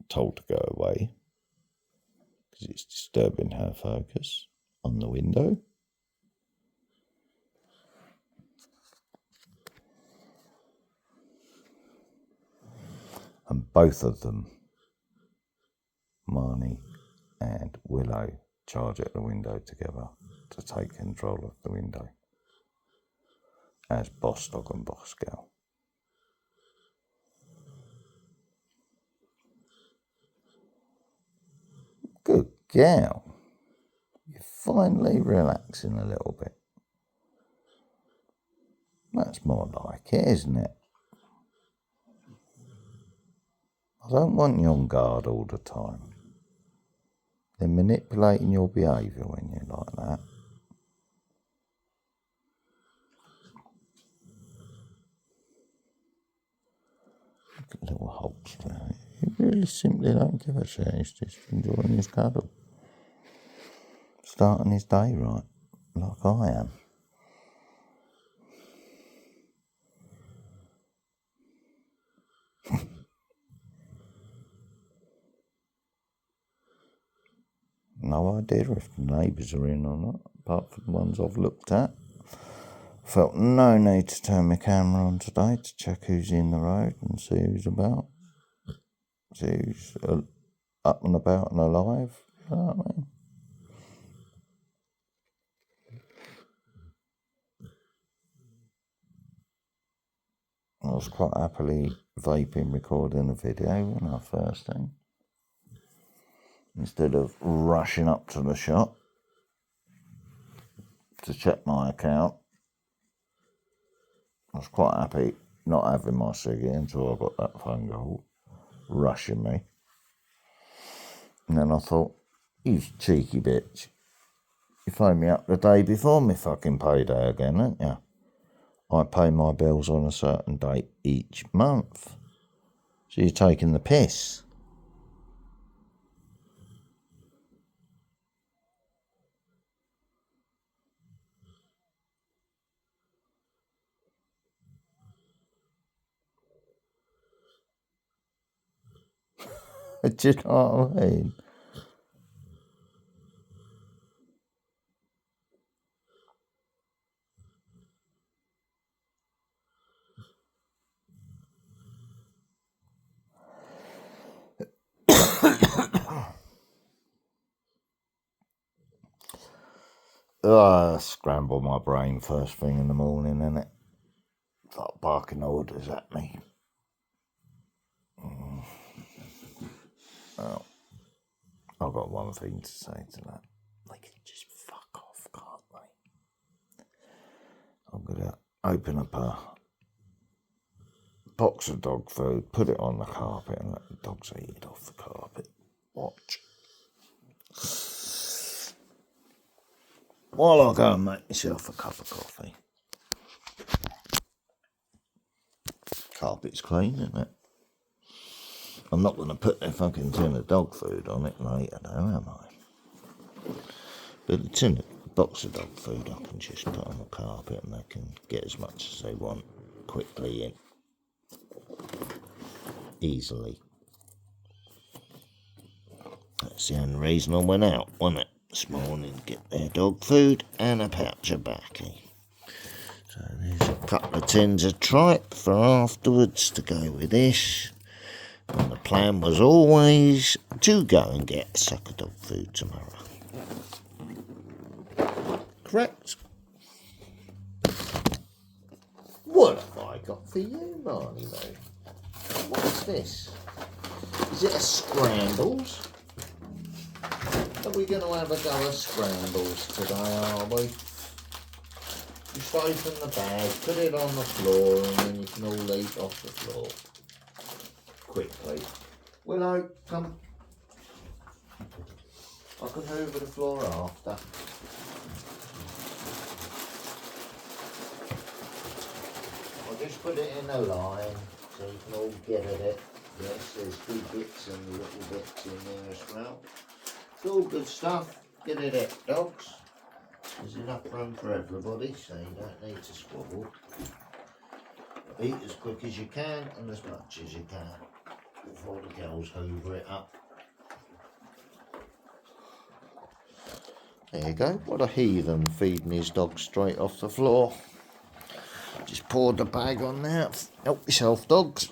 told to go away because it's disturbing her focus on the window. And both of them, Marnie and Willow, charge at the window together to take control of the window as boss dog and boss girl. Good girl. You're finally relaxing a little bit. That's more like it, isn't it? I don't want you on guard all the time. They're manipulating your behaviour when you're like that. Look at little Hulk's there. He really simply don't give a shit. He's just enjoying his cuddle. Starting his day right, like I am. No idea if the neighbours are in or not, apart from the ones I've looked at. Felt no need to turn my camera on today to check who's in the road and see who's about. See who's up and about and alive. You know what I mean? I was quite happily vaping, recording a video when I first thing. Instead of rushing up to the shop to check my account, I was quite happy not having my ciggy until I got that phone call rushing me. And then I thought, you cheeky bitch, you phoned me up the day before my fucking payday again, didn't you? I pay my bills on a certain date each month. So you're taking the piss. Do you know what I mean? Scramble my brain first thing in the morning, innit? Start barking orders at me. Well, I've got one thing to say to that. They can just fuck off, can't they? I'm going to open up a box of dog food, put it on the carpet and let the dogs eat it off the carpet. Watch. While I go and make myself a cup of coffee. Carpet's clean, isn't it? I'm not going to put a fucking tin of dog food on it later, though, am I? But a box of dog food I can just put on the carpet and they can get as much as they want quickly in. Easily. That's the only reason I went out, wasn't it? This morning, get their dog food and a pouch of baccy. So there's a couple of tins of tripe for afterwards to go with this. And the plan was always to go and get a suck of dog food tomorrow. Correct? What have I got for you, Marnie, though? What's this? Is it a scrambles? Are we going to have a go of scrambles today, are we? Just open the bag, put it on the floor, and then you can all eat off the floor quickly. Willow, come. I can hoover the floor after. I'll just put it in a line so you can all get at it. Yes, there's big bits and little bits in there as well. It's all good stuff. Get at it, dogs. There's enough room for everybody, so you don't need to squabble. Eat as quick as you can and as much as you can before the girls hoover it up. There you go. What a heathen, feeding his dog straight off the floor. Just poured the bag on there. Help yourself, dogs.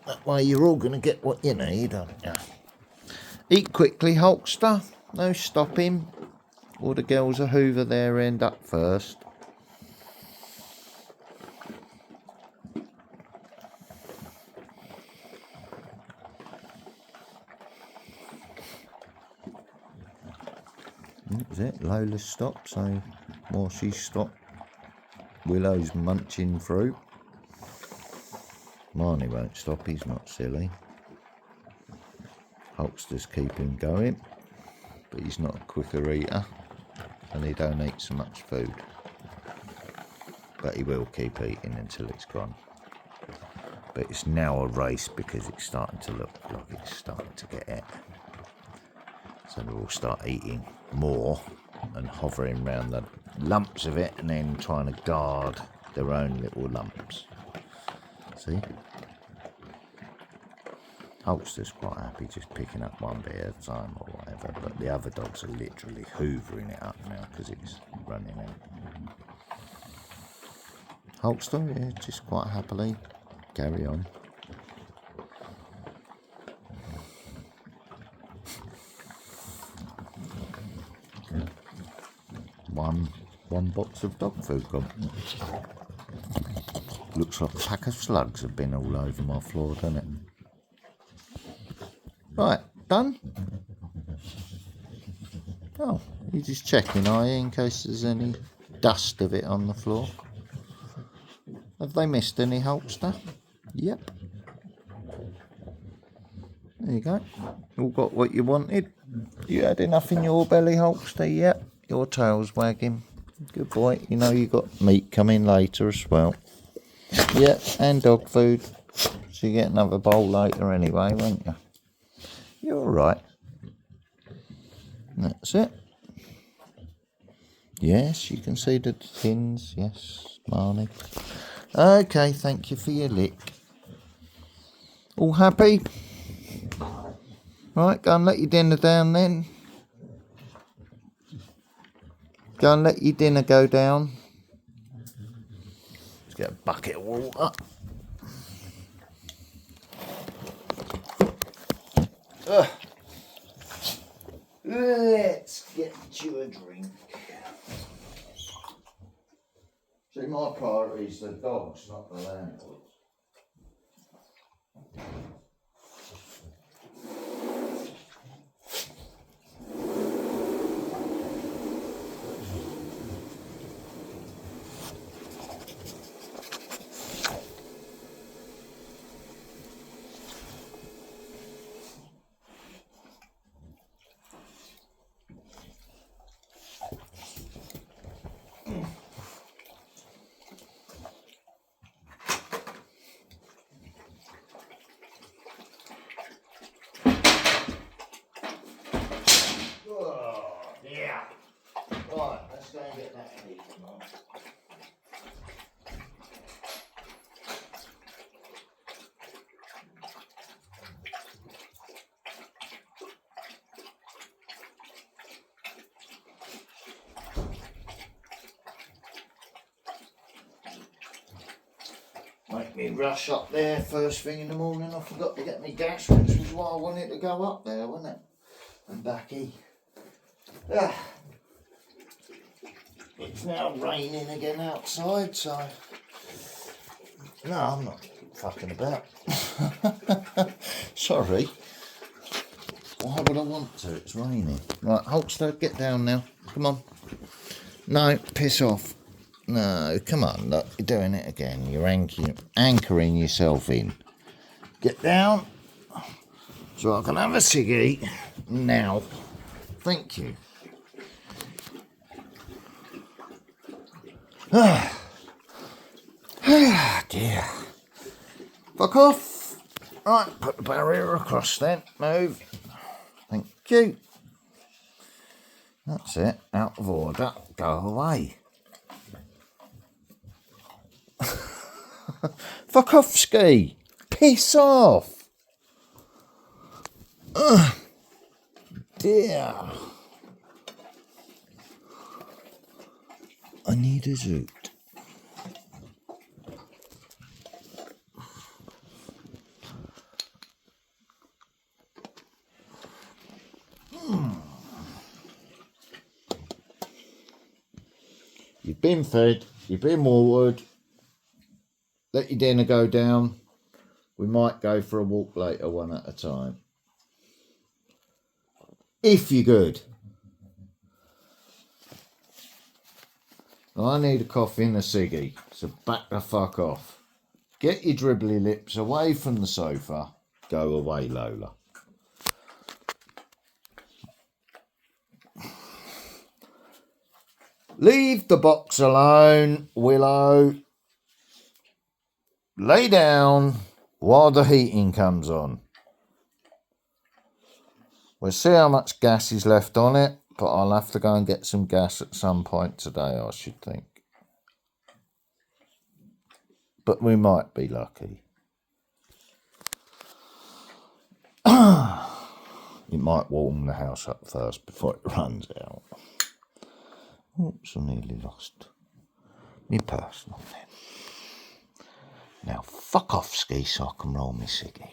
That way you're all going to get what you need, aren't you? Eat quickly, Hulkster. No stopping. All the girls will hoover their end up first. That's it. Lola's stopped, so while she's stopped, Willow's munching through. Marnie won't stop, he's not silly. Hulkster's keeping going, but he's not a quicker eater and he don't eat so much food. But he will keep eating until it's gone. But it's now a race because it's starting to look like it's starting to get it. So they'll all start eating more and hovering around the lumps of it and then trying to guard their own little lumps. See? Hulkster's quite happy just picking up one bit at a time or whatever, but the other dogs are literally hoovering it up now because it's running out. Hulkster, yeah, just quite happily carry on. One box of dog food gone. Looks like a pack of slugs have been all over my floor, doesn't it? Right, done? Oh, you're just checking, are you, in case there's any dust of it on the floor? Have they missed any, Hulkster? Yep. There you go. All got what you wanted. You had enough in your belly, Hulkster? Yep. Your tail's wagging. Good boy. You know you got meat coming later as well. Yep, and dog food. So you get another bowl later anyway, won't you? You're all right. That's it. Yes, you can see the tins. Yes, Marnie. Okay, thank you for your lick. All happy? Right, go and let your dinner down then. Go and let your dinner go down. Let's get a bucket of water. Let's get you a drink. See, my priority is the dogs, not the landlords. Yeah. Right, let's go and get that heat on. Make me rush up there first thing in the morning. I forgot to get my gas, which was why I wanted to go up there, wasn't it? And backy. It's now raining again outside, so no, I'm not fucking about. Sorry. Why would I want to? It's raining. Right, Hulkster, get down now. Come on. No, piss off. No, come on, look, you're doing it again. You're anchoring yourself in. Get down so I can have a ciggy now. Thank you. Ah, dear. Fuck off. Right, put the barrier across then. Move. Thank you. That's it. Out of order. Go away. Fuck off, Ski. Piss off. Ugh. Dear. I need a zoot. You've been fed, you've been watered, let your dinner go down. We might go for a walk later, one at a time. If you're good. I need a coffee and a ciggy, so back the fuck off. Get your dribbly lips away from the sofa. Go away, Lola. Leave the box alone, Willow. Lay down while the heating comes on. We'll see how much gas is left on it, but I'll have to go and get some gas at some point today, I should think. But we might be lucky. You might warm the house up first before it runs out. Oops, I nearly lost my personal then. Now fuck off, Ski, so I can roll me ciggy.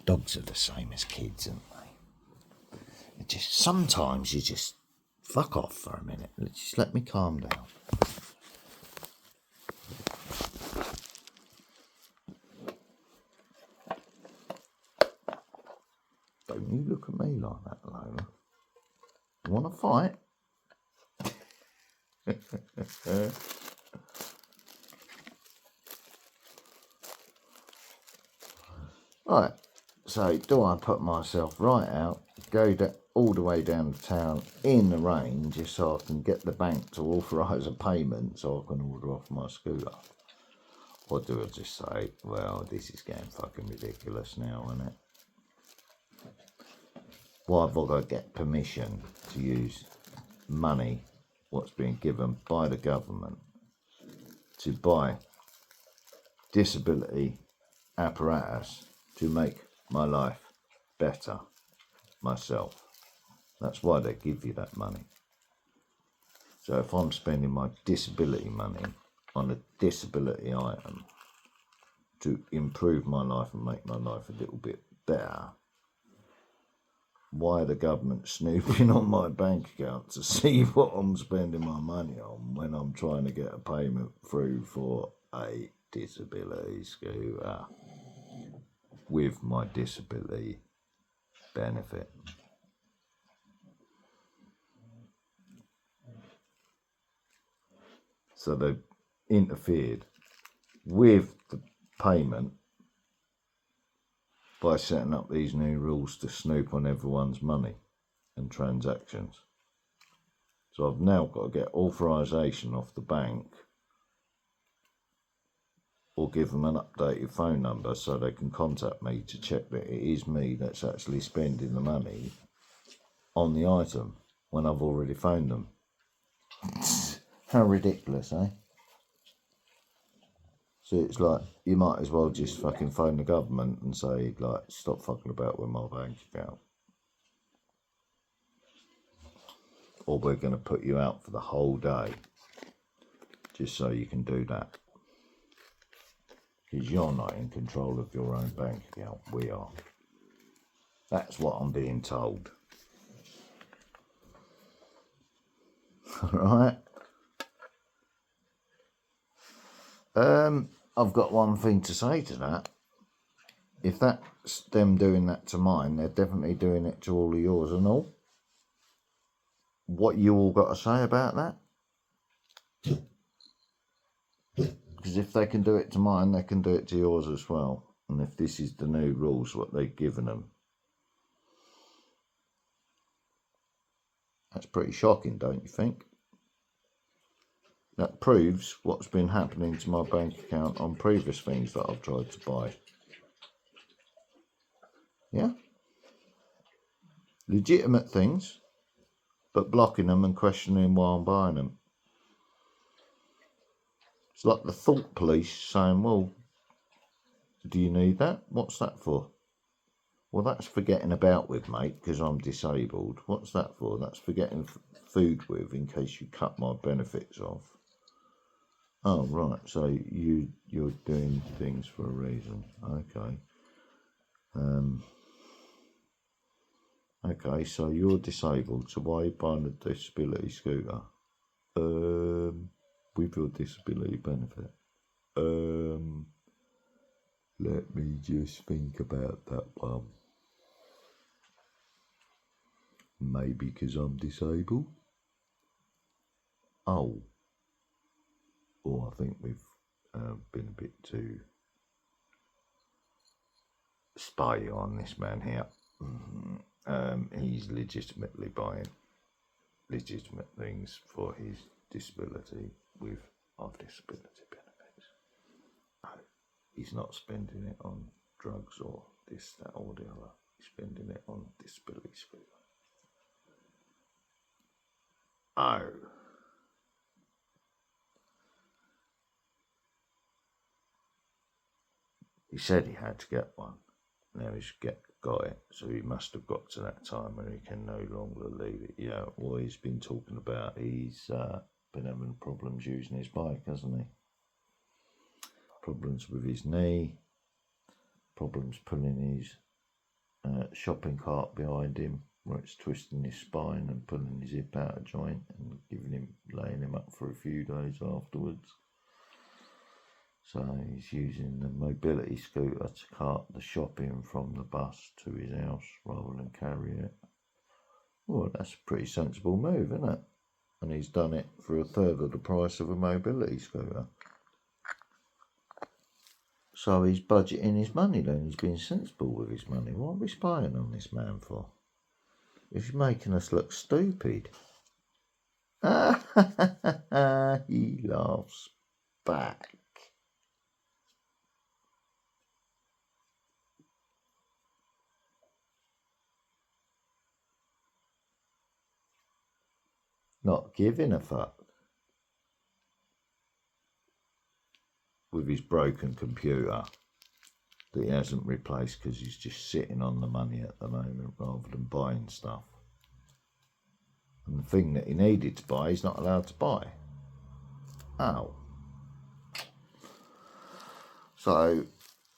Dogs are the same as kids, aren't they? Sometimes you just fuck off for a minute. Just let me calm down. Don't you look at me like that, Lola. You want to fight? Right, so do I put myself right out, go all the way down to town in the rain just so I can get the bank to authorise a payment so I can order off my scooter? Or do I just say, well, this is getting fucking ridiculous now, isn't it? Why have I got to get permission to use money, what's being given by the government, to buy disability apparatus to make my life better myself? That's why they give you that money. So if I'm spending my disability money on a disability item to improve my life and make my life a little bit better, why the government snooping on my bank account to see what I'm spending my money on when I'm trying to get a payment through for a disability scooter with my disability benefit? So they've interfered with the payment by setting up these new rules to snoop on everyone's money and transactions. So I've now got to get authorisation off the bank or give them an updated phone number so they can contact me to check that it is me that's actually spending the money on the item when I've already phoned them. How ridiculous, eh? So it's like, you might as well just fucking phone the government and say, like, stop fucking about with my bank account. Or we're going to put you out for the whole day, just so you can do that. Because you're not in control of your own bank account, we are. That's what I'm being told. Right? I've got one thing to say to that. If that's them doing that to mine, they're definitely doing it to all of yours and all. what you all got to say about that? Because if they can do it to mine, they can do it to yours as well. And if this is the new rules, what they've given them, that's pretty shocking, don't you think? That proves what's been happening to my bank account on previous things that I've tried to buy. Yeah? Legitimate things, but blocking them and questioning why I'm buying them. It's like the thought police saying, well, do you need that? What's that for? Well, that's for getting about with, mate, because I'm disabled. What's that for? That's for getting food with in case you cut my benefits off. Oh, right, so you're doing things for a reason. Okay. Okay, so you're disabled, so why are you buying a disability scooter? With your disability benefit. Let me just think about that one. Maybe because I'm disabled? Oh. Oh, I think we've been a bit too spy on this man here. He's legitimately buying legitimate things for his disability with our disability benefits. Oh, he's not spending it on drugs or this, that or the other. He's spending it on disability scooter. Oh. He said he had to get one. Now he's got it, so he must have got to that time where he can no longer leave it. Yeah, well, he's been talking about he's been having problems using his bike, hasn't he? Problems with his knee, problems pulling his shopping cart behind him, where it's twisting his spine and pulling his hip out of joint and laying him up for a few days afterwards. So he's using the mobility scooter to cart the shopping from the bus to his house rather than carry it. Well, that's a pretty sensible move, isn't it? And he's done it for a third of the price of a mobility scooter. So he's budgeting his money then. He's being sensible with his money. What are we spying on this man for? He's making us look stupid. He laughs back. Not giving a fuck. With his broken computer that he hasn't replaced because he's just sitting on the money at the moment rather than buying stuff. And the thing that he needed to buy, he's not allowed to buy. Oh. So,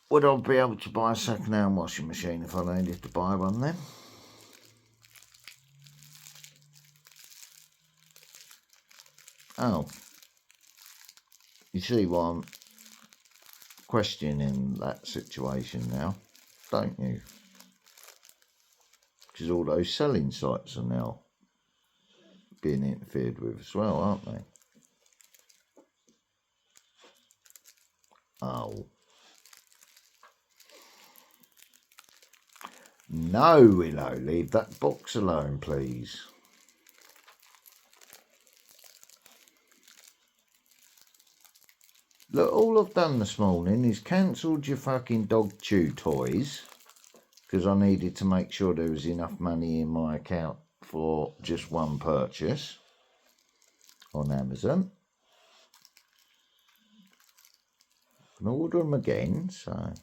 would I be able to buy a second-hand washing machine if I needed to buy one then? Oh. You see why I'm questioning that situation now, don't you? Because all those selling sites are now being interfered with as well, aren't they? Oh. No, Willow, leave that box alone, please. Look, all I've done this morning is cancelled your fucking dog chew toys because I needed to make sure there was enough money in my account for just one purchase on Amazon. I can order them again, so...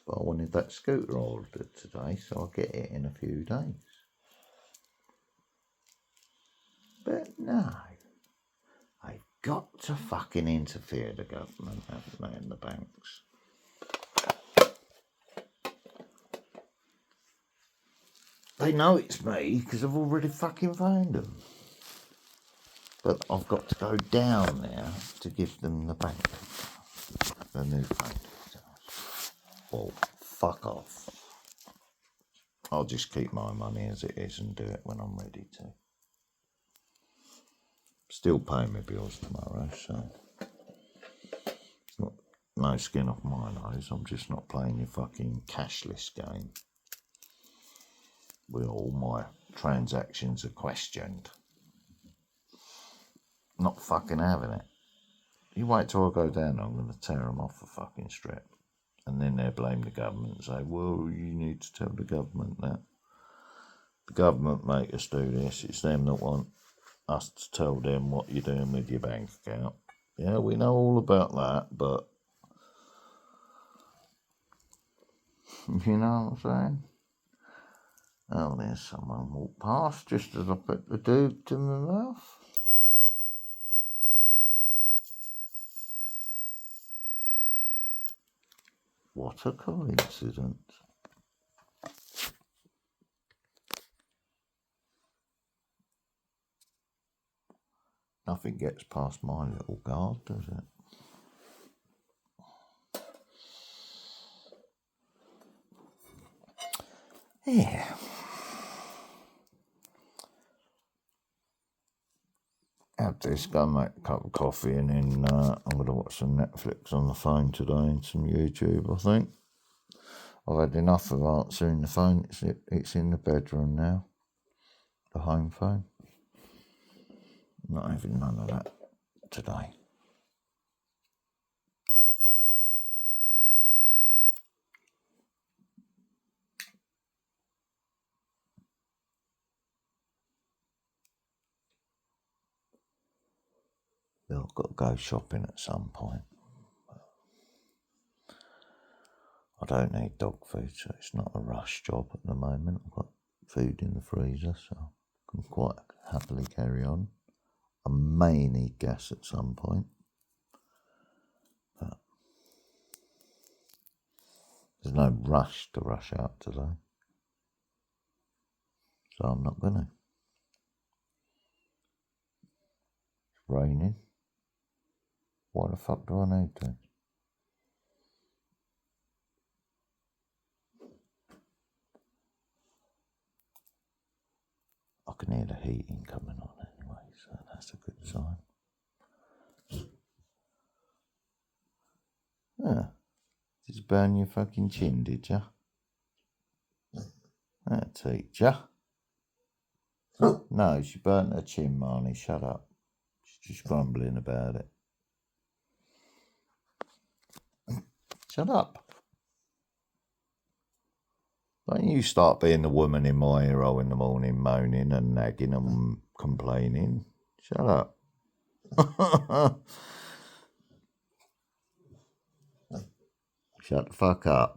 But I wanted that scooter ordered today, so I'll get it in a few days. But no, they've got to fucking interfere, the government, haven't they, and the banks. They know it's me because I've already fucking found them. But I've got to go down there to give them the bank, the new bank details. Well, fuck off. I'll just keep my money as it is and do it when I'm ready to. Still paying my bills tomorrow, so it's not no skin off my nose. I'm just not playing your fucking cashless game where all my transactions are questioned. Not fucking having it. You wait till I go down, I'm going to tear them off a fucking strip. And then they'll blame the government and say, well, you need to tell the government that. The government make us do this. It's them that want us to tell them what you're doing with your bank account. Yeah, we know all about that, but you know what I'm saying? Oh, there's someone walked past just as I put the dude to my mouth. What a coincidence. Nothing gets past my little guard, does it? Yeah. Have this, go and make a cup of coffee, and then I'm going to watch some Netflix on the phone today and some YouTube, I think. I've had enough of answering the phone. It's in the bedroom now, the home phone. Not having none of that today. I've got to go shopping at some point. I don't need dog food, so it's not a rush job at the moment. I've got food in the freezer, so I can quite happily carry on. I may need gas at some point, but there's no rush to rush out today, so I'm not going to. It's raining. Why the fuck do I need to? I can hear the heating coming on anyway, so that's a good sign. Yeah. Did you burn your fucking chin, did you? That teacher. No, she burnt her chin, Marnie. Shut up. She's just grumbling about it. Shut up. Don't you start being the woman in my ear hole in the morning, moaning and nagging and complaining. Shut up. Shut the fuck up.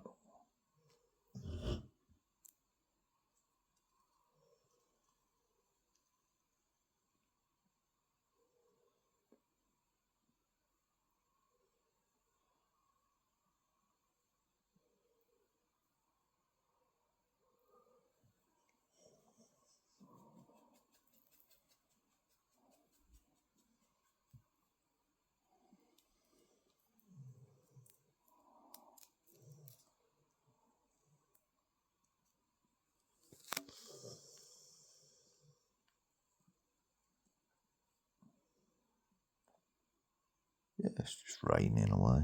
Yeah, it's just raining away.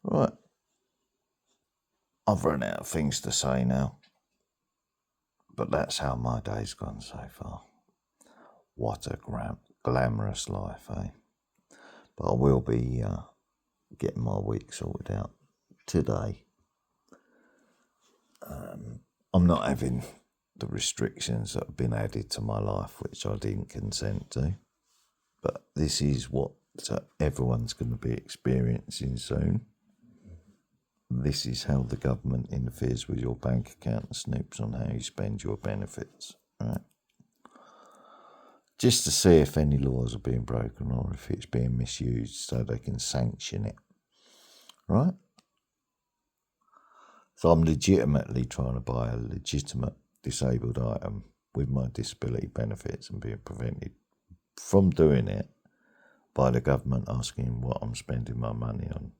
Right. I've run out of things to say now. But that's how my day's gone so far. What a glamorous life, eh? But I will be getting my week sorted out today. I'm not having the restrictions that have been added to my life, which I didn't consent to. But this is what everyone's going to be experiencing soon. This is how the government interferes with your bank account and snoops on how you spend your benefits, right? Just to see if any laws are being broken or if it's being misused so they can sanction it, right? So I'm legitimately trying to buy a legitimate disabled item with my disability benefits and being prevented from doing it by the government asking what I'm spending my money on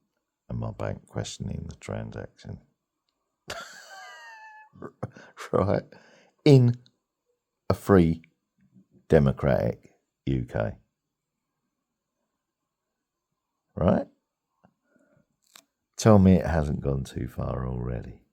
and my bank questioning the transaction. right, in a free, democratic UK. Right? Tell me it hasn't gone too far already.